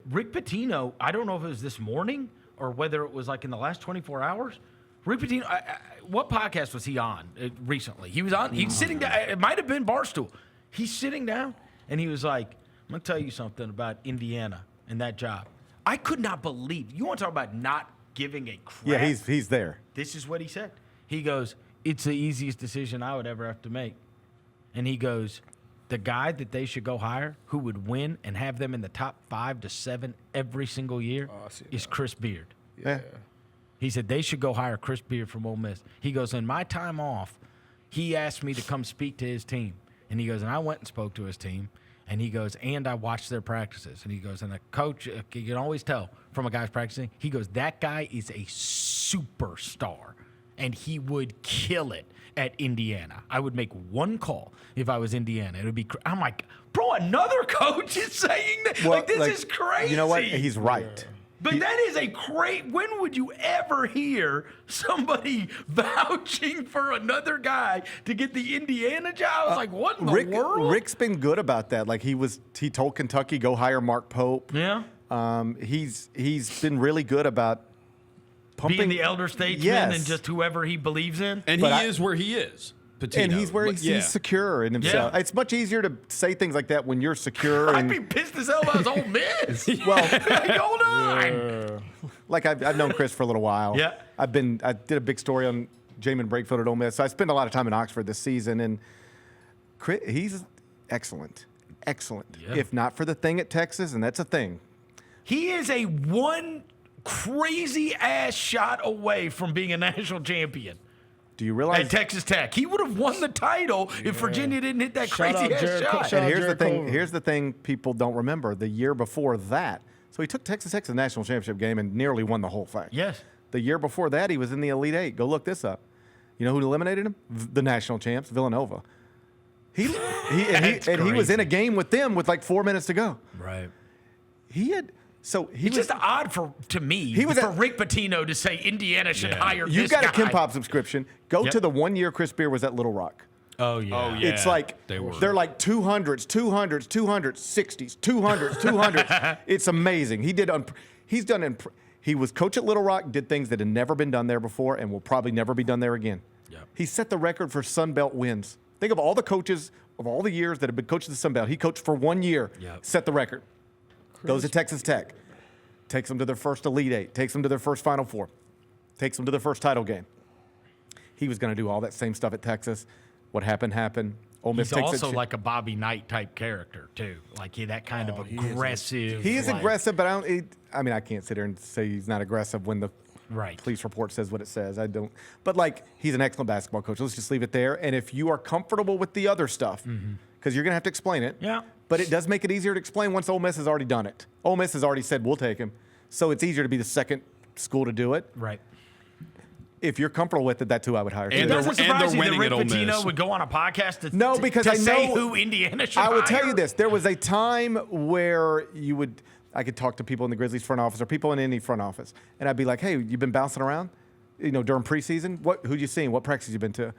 Rick Pitino, I don't know if it was this morning or whether it was like in the last 24 hours. Rick Pitino, what podcast was he on recently? He's sitting down. It might have been Barstool. He's sitting down, and he was like, I'm going to tell you something about Indiana and that job. I could not believe. You want to talk about not giving a crap? Yeah, he's there. This is what he said. He goes, it's the easiest decision I would ever have to make. And he goes, the guy that they should go hire who would win and have them in the top 5 to 7 every single year is Chris Beard. Yeah. He said they should go hire Chris Beard from Ole Miss. He goes, in my time off, he asked me to come speak to his team. And he goes, and I went and spoke to his team. And he goes, and I watched their practices. And he goes, and a coach, you can always tell from a guy's practicing, he goes, that guy is a superstar. And he would kill it at Indiana. I would make one call if I was Indiana. It would be, I'm like, bro, another coach is saying that? Well, this is crazy. You know what? He's right. But that is a great, when would you ever hear somebody vouching for another guy to get the Indiana job? I was like, what in the world? Rick's been good about that. Like he told Kentucky, go hire Mark Pope. Yeah. He's been really good about pumping. Being the elder statesman and just whoever he believes in. And he is where he is. Pitino. And he's where he's secure in himself. Yeah. It's much easier to say things like that when you're secure. I'd be pissed as hell if I was Ole Miss. Well, hold on. Like I've known Chris for a little while. Yeah. I did a big story on Jamin Brakefield at Ole Miss. So I spent a lot of time in Oxford this season, and Chris, he's excellent. Yeah. If not for the thing at Texas, and that's a thing. He is a one crazy ass shot away from being a national champion. Do you realize at Texas Tech? He would have won the title if Virginia didn't hit that crazy ass shot. And here's the thing people don't remember. The year before that, so he took Texas Tech to the national championship game and nearly won the whole thing. Yes. The year before that, he was in the Elite Eight. Go look this up. You know who eliminated him? The national champs, Villanova. He was in a game with them with like 4 minutes to go. Right. It's just odd to me for Rick Pitino to say Indiana should hire this guy. You've got a Kim Pop subscription. Go to the 1 year Chris Beard was at Little Rock. Oh, yeah. It's like they're like 200s, 200s, 200s, 60s, 200s, 200s. It's amazing. He was coach at Little Rock, did things that had never been done there before and will probably never be done there again. Yep. He set the record for Sun Belt wins. Think of all the coaches of all the years that have been coached at the Sun Belt. He coached for 1 year, set the record. Goes to Texas Tech, takes them to their first Elite Eight, takes them to their first Final Four, takes them to their first title game. He was going to do all that same stuff at Texas. What happened. Ole Miss He's also like a Bobby Knight type character too, like that kind of aggressive. He is aggressive, but I can't sit here and say he's not aggressive when the police report says what it says. I don't. But he's an excellent basketball coach. Let's just leave it there. And if you are comfortable with the other stuff, because you're going to have to explain it. Yeah. But it does make it easier to explain once Ole Miss has already done it. Ole Miss has already said, we'll take him. So it's easier to be the second school to do it. Right. If you're comfortable with it, that's who I would hire. And it doesn't surprise you that Rick Pitino would go on a podcast to say who Indiana should hire. I will tell you this. There was a time where I could talk to people in the Grizzlies front office or people in any front office, and I'd be like, hey, you've been bouncing around, during preseason? Who'd you seen? What practice you been to?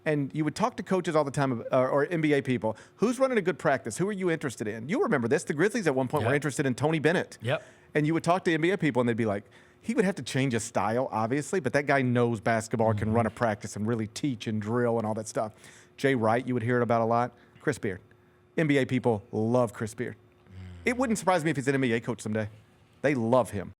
And you would talk to coaches all the time, or NBA people. Who's running a good practice? Who are you interested in? You remember this. The Grizzlies at one point were interested in Tony Bennett. Yep. And you would talk to NBA people, and they'd be like, he would have to change his style, obviously, but that guy knows basketball, can run a practice and really teach and drill and all that stuff. Jay Wright, you would hear it about a lot. Chris Beard. NBA people love Chris Beard. It wouldn't surprise me if he's an NBA coach someday. They love him.